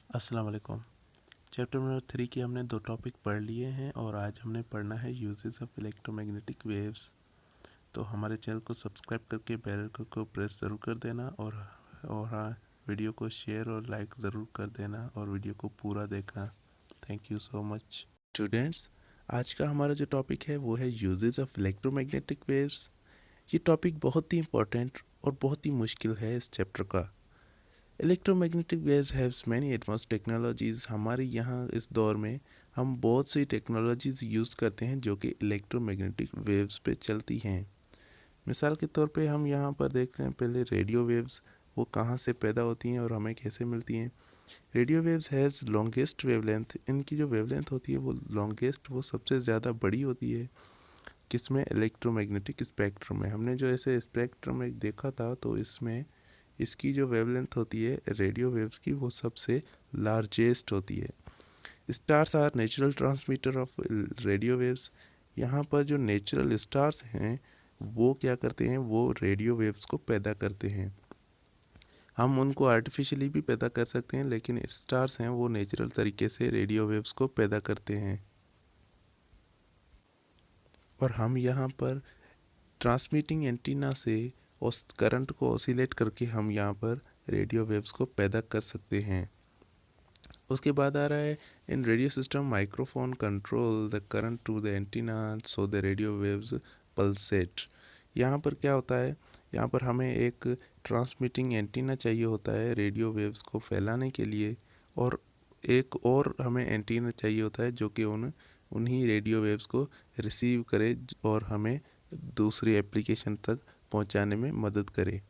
अस्सलाम वालेकुम। Chapter number 3 के हमने 2 टॉपिक पढ़ लिए हैं और आज हमने पढ़ना है यूजेस ऑफ इलेक्ट्रोमैग्नेटिक वेव्स। तो हमारे चैनल को सब्सक्राइब करके बेल आइकन को प्रेस ज़रूर कर देना और हाँ, वीडियो को शेयर और लाइक ज़रूर कर देना और वीडियो को पूरा देखना। Thank you so much. Students, आज का हमारा जो टॉपिक है वो है यूजेस ऑफ इलेक्ट्रोमैग्नेटिक वेव्स। ये टॉपिक बहुत ही इम्पोर्टेंट और बहुत ही मुश्किल है इस चैप्टर का। Electromagnetic waves haves many advance technologies. हमारे यहाँ इस दौर में हम बहुत सी टेक्नोलॉजीज़ यूज़ करते हैं जो कि इलेक्ट्रोमैग्नेटिक वेव्स पे चलती हैं। मिसाल के तौर पे हम यहाँ पर देखते हैं पहले रेडियो वेव्स, वो कहाँ से पैदा होती हैं और हमें कैसे मिलती हैं। Radio waves has longest wavelength. इनकी जो वेवलेंथ होती है वो लॉन्गेस्ट, वो सबसे ज़्यादा बड़ी होती है। किसमें? इलेक्ट्रोमैग्नेटिक स्पेक्ट्रम में। हमने जो ऐसे स्पेक्ट्रम एक देखा था, तो इसमें इसकी जो वेवलेंथ होती है रेडियो वेव्स की, वो सबसे लार्जेस्ट होती है। Stars are natural transmitter of radio waves. यहाँ पर जो नेचुरल स्टार्स हैं वो क्या करते हैं, वो रेडियो वेव्स को पैदा करते हैं। हम उनको आर्टिफिशियली भी पैदा कर सकते हैं, लेकिन स्टार्स हैं वो नेचुरल तरीके से रेडियो वेव्स को पैदा करते हैं। और हम यहाँ पर ट्रांसमिटिंग एंटीना से उस करंट को ऑसिलेट करके हम यहाँ पर रेडियो वेव्स को पैदा कर सकते हैं। उसके बाद आ रहा है, in radio system microphone control the current to the antenna so the radio waves pulsate. यहाँ पर क्या होता है, यहाँ पर हमें एक ट्रांसमिटिंग एंटीना चाहिए होता है रेडियो वेव्स को फैलाने के लिए, और एक और हमें एंटीना चाहिए होता है जो कि उन्हीं रेडियो वेव्स को रिसीव करे और हमें दूसरी एप्लीकेशन तक पहुंचाने में मदद करे।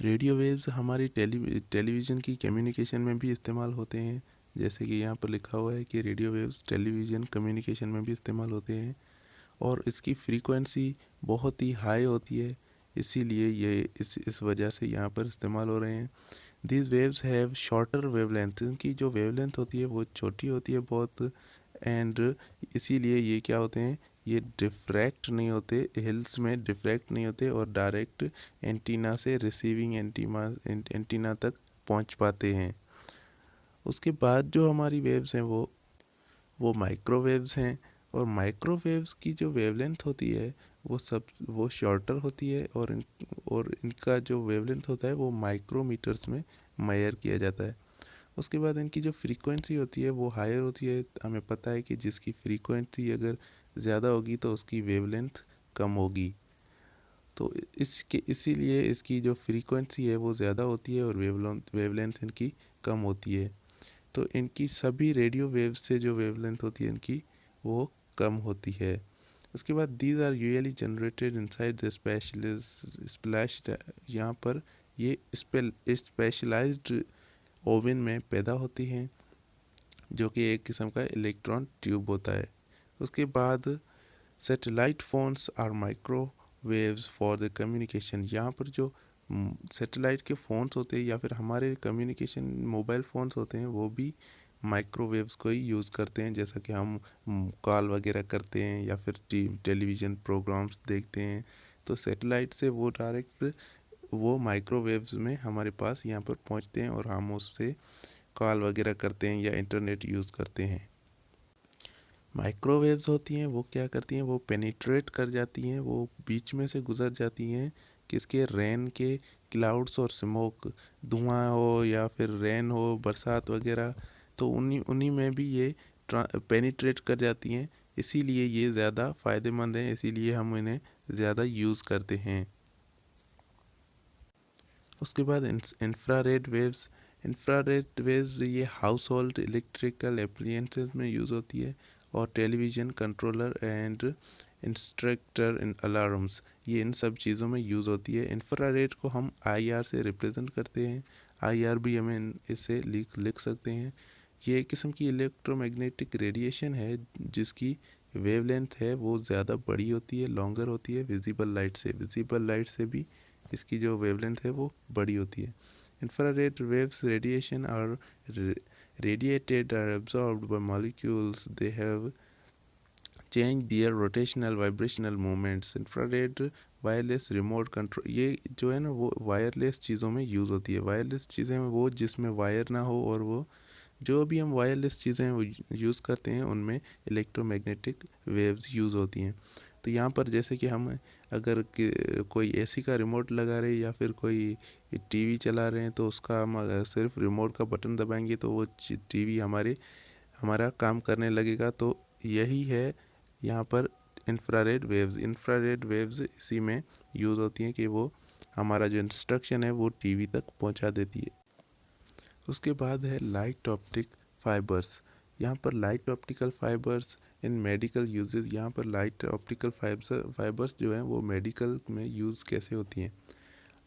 रेडियो वेव्स हमारी टेलीविज़न की कम्युनिकेशन में भी इस्तेमाल होते हैं। जैसे कि यहाँ पर लिखा हुआ है कि रेडियो वेव्स टेलीविज़न कम्युनिकेशन में भी इस्तेमाल होते हैं और इसकी फ्रीक्वेंसी बहुत ही हाई होती है, इसीलिए ये इस वजह से यहाँ पर इस्तेमाल हो रहे हैं। These waves have shorter wavelength. इनकी जो वेवलेंथ होती है वो छोटी होती है बहुत, एंड इसीलिए ये क्या होते हैं, ये डिफ्रैक्ट नहीं होते, हिल्स में डिफ्रैक्ट नहीं होते और डायरेक्ट एंटीना से रिसीविंग एंटीना तक पहुंच पाते हैं। उसके बाद जो हमारी वेव्स हैं वो माइक्रोवेव्स हैं, और माइक्रोवेव्स की जो वेवलेंथ होती है वो शॉर्टर होती है, और इनका जो वेवलेंथ होता है वो माइक्रोमीटर्स में मेजर किया जाता है। उसके बाद इनकी जो फ्रीक्वेंसी होती है वो हायर होती है। हमें पता है कि जिसकी फ्रीक्वेंसी अगर ज़्यादा होगी तो उसकी वेवलेंथ कम होगी, तो इसीलिए इसकी जो फ्रीक्वेंसी है वो ज़्यादा होती है और वेवलेंथ इनकी कम होती है। तो इनकी सभी रेडियो वेव्स से जो वेवलेंथ होती है इनकी, वो कम होती है। उसके बाद these are usually generated inside the splash. यहाँ पर ये स्पेशलाइज्ड ओवन में पैदा होती हैं, जो कि एक किस्म का इलेक्ट्रॉन ट्यूब होता है। उसके बाद satellite phones are microwaves for the communication. यहाँ पर जो सैटेलाइट के फ़ोन्स होते हैं या फिर हमारे कम्युनिकेशन मोबाइल फ़ोन्स होते हैं वो भी माइक्रोवेव्स को ही यूज़ करते हैं। जैसा कि हम कॉल वगैरह करते हैं या फिर टेलीविज़न प्रोग्राम्स देखते हैं, तो सैटेलाइट से वो डायरेक्ट वो माइक्रोवेव्स में हमारे पास यहाँ पर पहुँचते हैं और हम उससे कॉल वगैरह करते हैं या इंटरनेट यूज़ करते हैं। माइक्रोवेव्स होती हैं वो क्या करती हैं, वो पेनिट्रेट कर जाती हैं, वो बीच में से गुजर जाती हैं किसके, रेन के, क्लाउड्स और स्मोक, धुआं हो या फिर रेन हो, बरसात वगैरह, तो उन्हीं उन्हीं में भी ये पेनिट्रेट कर जाती हैं। इसीलिए ये ज़्यादा फ़ायदेमंद हैं, इसीलिए हम इन्हें ज़्यादा यूज़ करते हैं। उसके बाद इंफ्रारेड वेव्स। इंफ्रारेड वेव्स ये हाउस होल्ड इलेक्ट्रिकल एप्लियंसेस में यूज़ होती है, और television controller and instructor in alarms, ये इन सब चीज़ों में यूज़ होती है। इंफ्रारेड को हम आईआर से रिप्रेजेंट करते हैं, आईआर भी हमें इसे लिख सकते हैं। ये एक किस्म की इलेक्ट्रोमैग्नेटिक रेडिएशन है जिसकी वेवलेंथ है वो ज़्यादा बड़ी होती है, लॉन्गर होती है विजिबल लाइट से भी इसकी जो वेवलेंथ है वो बड़ी होती है। Infrared waves radiation are radiated are absorbed by molecules. They have change their rotational vibrational movements. Infrared wireless remote control, ये जो है ना वो वायरलेस चीज़ों में यूज़ होती है। वायरलेस चीज़ें वो जिसमें वायर ना हो, और वो जो भी हम वायरलेस चीज़ें वो यूज़ करते हैं उनमें इलेक्ट्रोमैग्नेटिक वेव्स यूज़ होती हैं। तो यहाँ पर जैसे कि हम अगर कोई एसी का रिमोट लगा रहे हैं या फिर कोई टीवी चला रहे हैं, तो उसका हम अगर सिर्फ रिमोट का बटन दबाएंगे तो वो टीवी हमारा काम करने लगेगा। तो यही है यहाँ पर इंफ्रारेड वेव्स इसी में यूज़ होती हैं कि वो हमारा जो इंस्ट्रक्शन है वो टीवी तक पहुँचा देती है। उसके बाद है लाइट ऑप्टिक फाइबर्स। यहाँ पर लाइट ऑप्टिकल फाइबर्स इन मेडिकल यूजेस, यहाँ पर लाइट ऑप्टिकल फाइबर्स जो हैं वो मेडिकल में यूज़ कैसे होती हैं।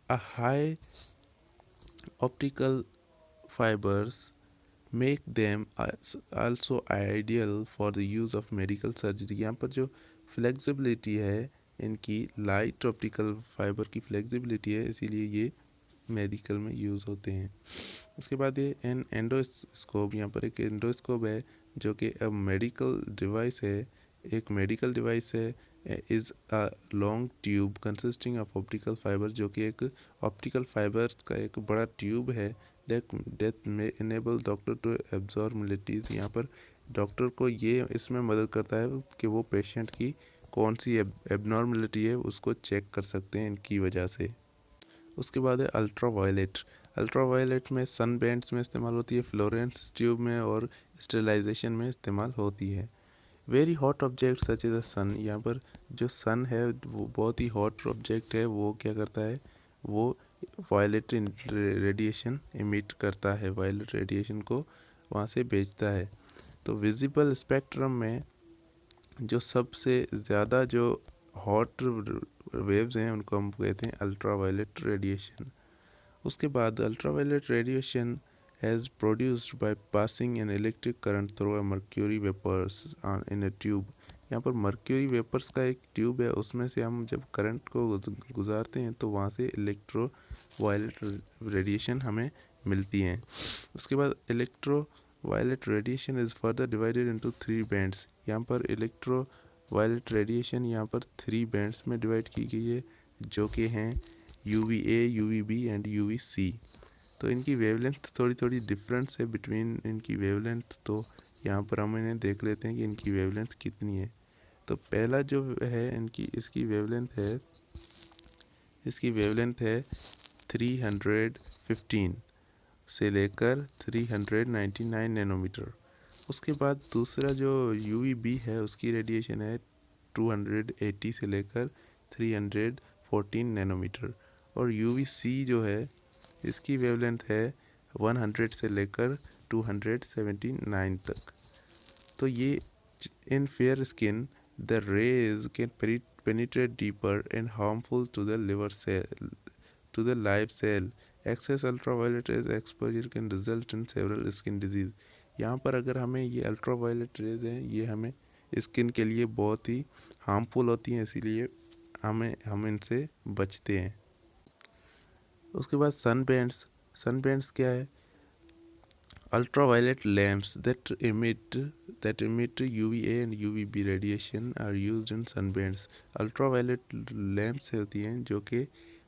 A high optical fibres make them also ideal for the use of medical surgery. यहाँ पर जो फ्लेक्सिबिलिटी है इनकी, लाइट ऑप्टिकल फाइबर की फ्लेक्सिबिलिटी है, इसीलिए ये मेडिकल में यूज़ होते हैं। उसके बाद ये एंडोस्कोप, यहाँ पर एक एंडोस्कोप है जो कि मेडिकल डिवाइस है, एक मेडिकल डिवाइस है। Is a long tube consisting of optical fibre, जो कि एक ऑप्टिकल फाइबर्स का एक बड़ा ट्यूब है that may enable doctor to absorbabilities. यहाँ पर डॉक्टर को ये इसमें मदद करता है कि वो पेशेंट की कौन सी एबनॉर्मलिटी है उसको चेक कर सकते हैं इनकी वजह से। उसके बाद है अल्ट्रा वायलेट में सन बैंड्स में इस्तेमाल होती है, फ्लोरेंस ट्यूब में और स्टेरिलाइजेशन में इस्तेमाल होती है। Very hot object such as a sun, यहाँ पर जो सन है वो बहुत ही हॉट ऑब्जेक्ट है, वो क्या करता है, वो वायलेट रेडिएशन इमिट करता है, वायलेट रेडिएशन को वहाँ से भेजता है। तो विजिबल स्पेक्ट्रम में जो सबसे ज़्यादा जो हॉट वेव्स हैं उनको हम कहते हैं अल्ट्रा वायलेट रेडिएशन। उसके बाद ultra violet radiation has produced by passing an electric current through a mercury vapours in a tube. यहाँ पर मर्क्यूरी वेपर्स का एक ट्यूब है, उसमें से हम जब करंट को गुजारते हैं तो वहाँ से इलेक्ट्रो वायलेट रेडिएशन हमें मिलती हैं। उसके बाद electro violet radiation is further divided into 3 bands. यहाँ पर इलेक्ट्रो वायलेट रेडिएशन यहाँ पर 3 बैंड्स में डिवाइड की गई है, जो कि हैं UVA, UVB एंड UVC। तो इनकी वेवलेंथ थोड़ी डिफरेंस है बिटवीन इनकी वेवलेंथ। तो यहाँ पर हम इन्हें देख लेते हैं कि इनकी वेवलेंथ कितनी है। तो पहला जो है इसकी वेवलेंथ है 315 से लेकर 399 नैनोमीटर। उसके बाद दूसरा जो UVB है उसकी रेडिएशन है 280 से लेकर 314 नैनोमीटर। और UVC जो है इसकी वेवलेंथ है 100 से लेकर 279 तक। तो ये in fair skin the rays can penetrate deeper and harmful to the live cell. Excess ultraviolet rays exposure can result in several skin disease. यहाँ पर अगर हमें ये अल्ट्रावायलेट रेज हैं ये हमें स्किन के लिए बहुत ही हार्मफुल होती हैं, इसीलिए हम इनसे बचते हैं। उसके बाद सन बैंड्स क्या है? Ultraviolet lamps that emit UVA and UVB radiation are used in sunburns. Ultraviolet lamps होती हैं जो कि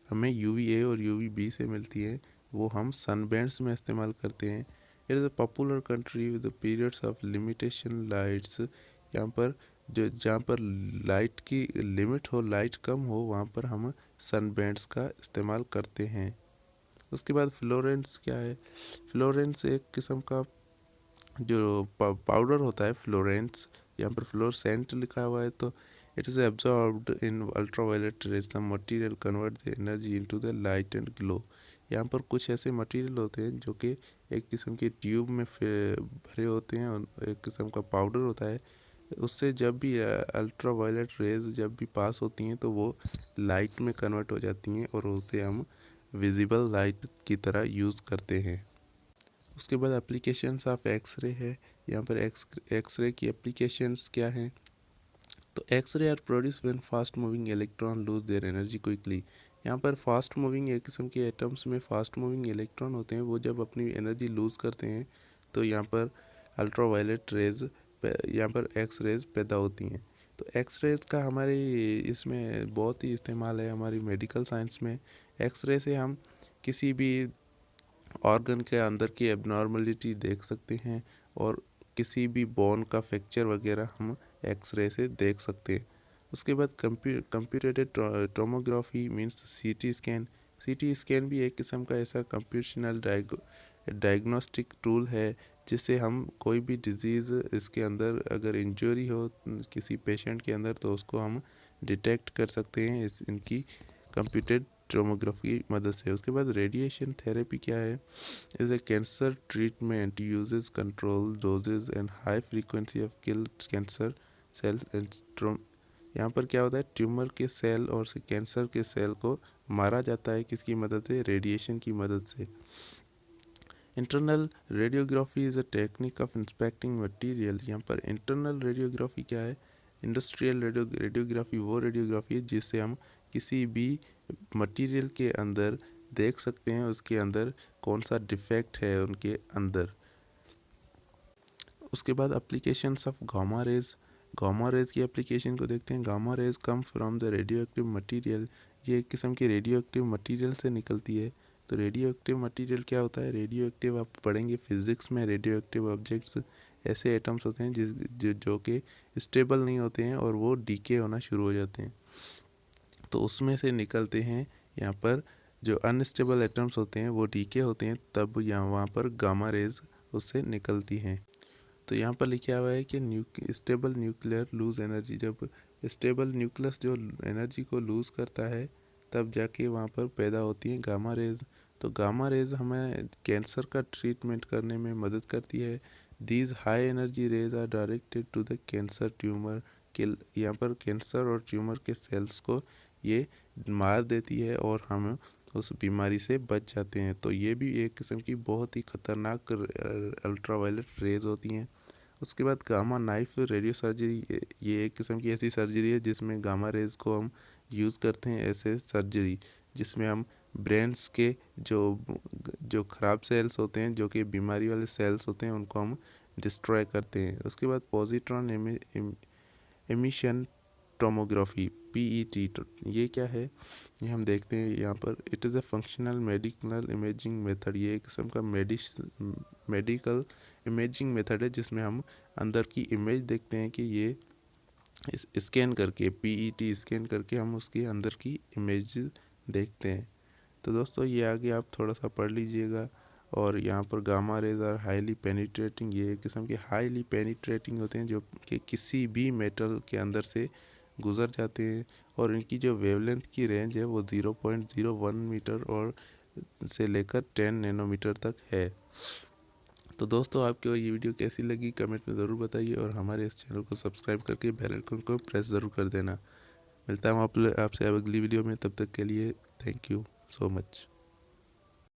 हमें UVA और UVB से मिलती हैं, वो हम सनबर्न्स में इस्तेमाल करते हैं। It is a popular country with periods of limitation lights. यहाँ पर जहाँ पर लाइट की लिमिट हो, लाइट कम हो, वहाँ पर हम सनबर्न्स का इस्तेमाल करते हैं। उसके बाद फ्लोरेंस क्या है? फ्लोरेंस एक किस्म का जो पाउडर होता है फ्लोरेंस, यहाँ पर फ्लोरेसेंट लिखा हुआ है, तो it is absorbed in ultraviolet rays. Some material convert the energy into the light and glow. यहाँ पर कुछ ऐसे मटेरियल होते हैं जो कि एक किस्म के ट्यूब में भरे होते हैं और एक किस्म का पाउडर होता है, उससे जब भी अल्ट्रावायलेट रेज जब भी पास होती हैं तो वो लाइट में कन्वर्ट हो जाती हैं और उसे हम विजिबल लाइट की तरह यूज़ करते हैं। उसके बाद एप्लीकेशंस ऑफ एक्सरे है। यहाँ पर एक्सरे की एप्लीकेशंस क्या हैं? तो x-ray are produce when fast moving electron lose their energy quickly. यहाँ पर फास्ट मूविंग एक किस्म के एटम्स में फास्ट मूविंग इलेक्ट्रॉन होते हैं, वो जब अपनी एनर्जी लूज़ करते हैं तो यहाँ पर अल्ट्रावायलेट रेज, यहाँ पर एक्स रेज पैदा होती हैं। तो एक्सरेज का हमारे इसमें बहुत ही इस्तेमाल है हमारी मेडिकल साइंस में। एक्सरे से हम किसी भी ऑर्गन के अंदर की एबनॉर्मलिटी देख सकते हैं और किसी भी बोन का फ्रैक्चर वगैरह हम एक्सरे से देख सकते हैं। उसके बाद computed tomography means CT scan. CT scan भी एक किस्म का ऐसा कंप्यूटेशनल डायग्नोस्टिक टूल है जिससे हम कोई भी डिजीज़ इसके अंदर अगर इंजरी हो किसी पेशेंट के अंदर तो उसको हम डिटेक्ट कर सकते हैं इनकी कंप्यूटेड टोमोग्राफी की मदद से। उसके बाद रेडिएशन थेरेपी क्या है? Is a cancer treatment uses control doses and high frequency of kill cancer cells and यहाँ पर क्या होता है, ट्यूमर के सेल और कैंसर के सेल को मारा जाता है किसकी मदद से? रेडिएशन की मदद से। Internal radiography is a technique of inspecting material. यहाँ पर इंटरनल रेडियोग्राफी क्या है? इंडस्ट्रियल रेडियोग्राफी वो रेडियोग्राफी है जिससे हम किसी भी मटेरियल के अंदर देख सकते हैं उसके अंदर कौन सा डिफेक्ट है उनके अंदर। उसके बाद applications of gamma rays. Gamma rays की एप्लीकेशन को देखते हैं। Gamma raise come from the radio active material. ये एक किस्म की रेडियो एक्टिव मटीरियल से निकलती है। तो रेडियो एक्टिव मटीरियल क्या होता है? रेडियो एक्टिव आप पढ़ेंगे फिजिक्स में। रेडियो एक्टिव ऑब्जेक्ट्स ऐसे एटम्स होते हैं जो कि स्टेबल नहीं होते हैं और वो डीके होना शुरू हो जाते हैं। तो उसमें से निकलते हैं यहाँ पर जो अनस्टेबल एटम्स होते हैं वो डीके होते हैं, तब यहाँ वहाँ पर गामा रेज उससे निकलती हैं। तो यहाँ पर लिखा हुआ है कि स्टेबल न्यूक्लियर लूज एनर्जी। जब स्टेबल न्यूक्लियस जो एनर्जी को लूज़ करता है तब जाके वहाँ पर पैदा होती हैं गामा रेज। तो गामा रेज हमें कैंसर का ट्रीटमेंट करने में मदद करती है। These high energy rays are directed to the cancer tumour kill. यहाँ पर कैंसर और ट्यूमर के सेल्स को ये मार देती है और हम उस बीमारी से बच जाते हैं। तो ये भी एक किस्म की बहुत ही ख़तरनाक अल्ट्रावायलेट रेज होती हैं। उसके बाद गामा नाइफ रेडियो सर्जरी। ये एक किस्म की ऐसी सर्जरी है जिसमें गामा रेज को हम यूज़ करते हैं ऐसे सर्जरी जिसमें हम ब्रेन्स के जो जो ख़राब सेल्स होते हैं जो कि बीमारी वाले सेल्स होते हैं उनको हम डिस्ट्रॉय करते हैं। उसके बाद पॉजिट्रॉन एमिशन टोमोग्राफी PET। ये क्या है? ये हम देखते हैं यहाँ पर। It is a functional medical imaging method. ये एक किस्म का मेडिकल इमेजिंग मेथड है जिसमें हम अंदर की इमेज देखते हैं कि ये स्कैन करके PET स्कैन करके हम उसके अंदर की इमेज देखते हैं। तो दोस्तों ये आगे आप थोड़ा सा पढ़ लीजिएगा। और यहाँ पर gamma rays are highly penetrating. ये एक किस्म के हाईली पेनिट्रेटिंग होते हैं जो कि किसी भी मेटल के अंदर से गुज़र जाते हैं और इनकी जो वेवलेंथ की रेंज है वो 0.01 मीटर और से लेकर 10 नैनोमीटर तक है। तो दोस्तों आपको ये वीडियो कैसी लगी कमेंट में ज़रूर बताइए और हमारे इस चैनल को सब्सक्राइब करके बेल आइकन को प्रेस ज़रूर कर देना। मिलता हूँ आपसे अगली वीडियो में, तब तक के लिए थैंक यू सो मच।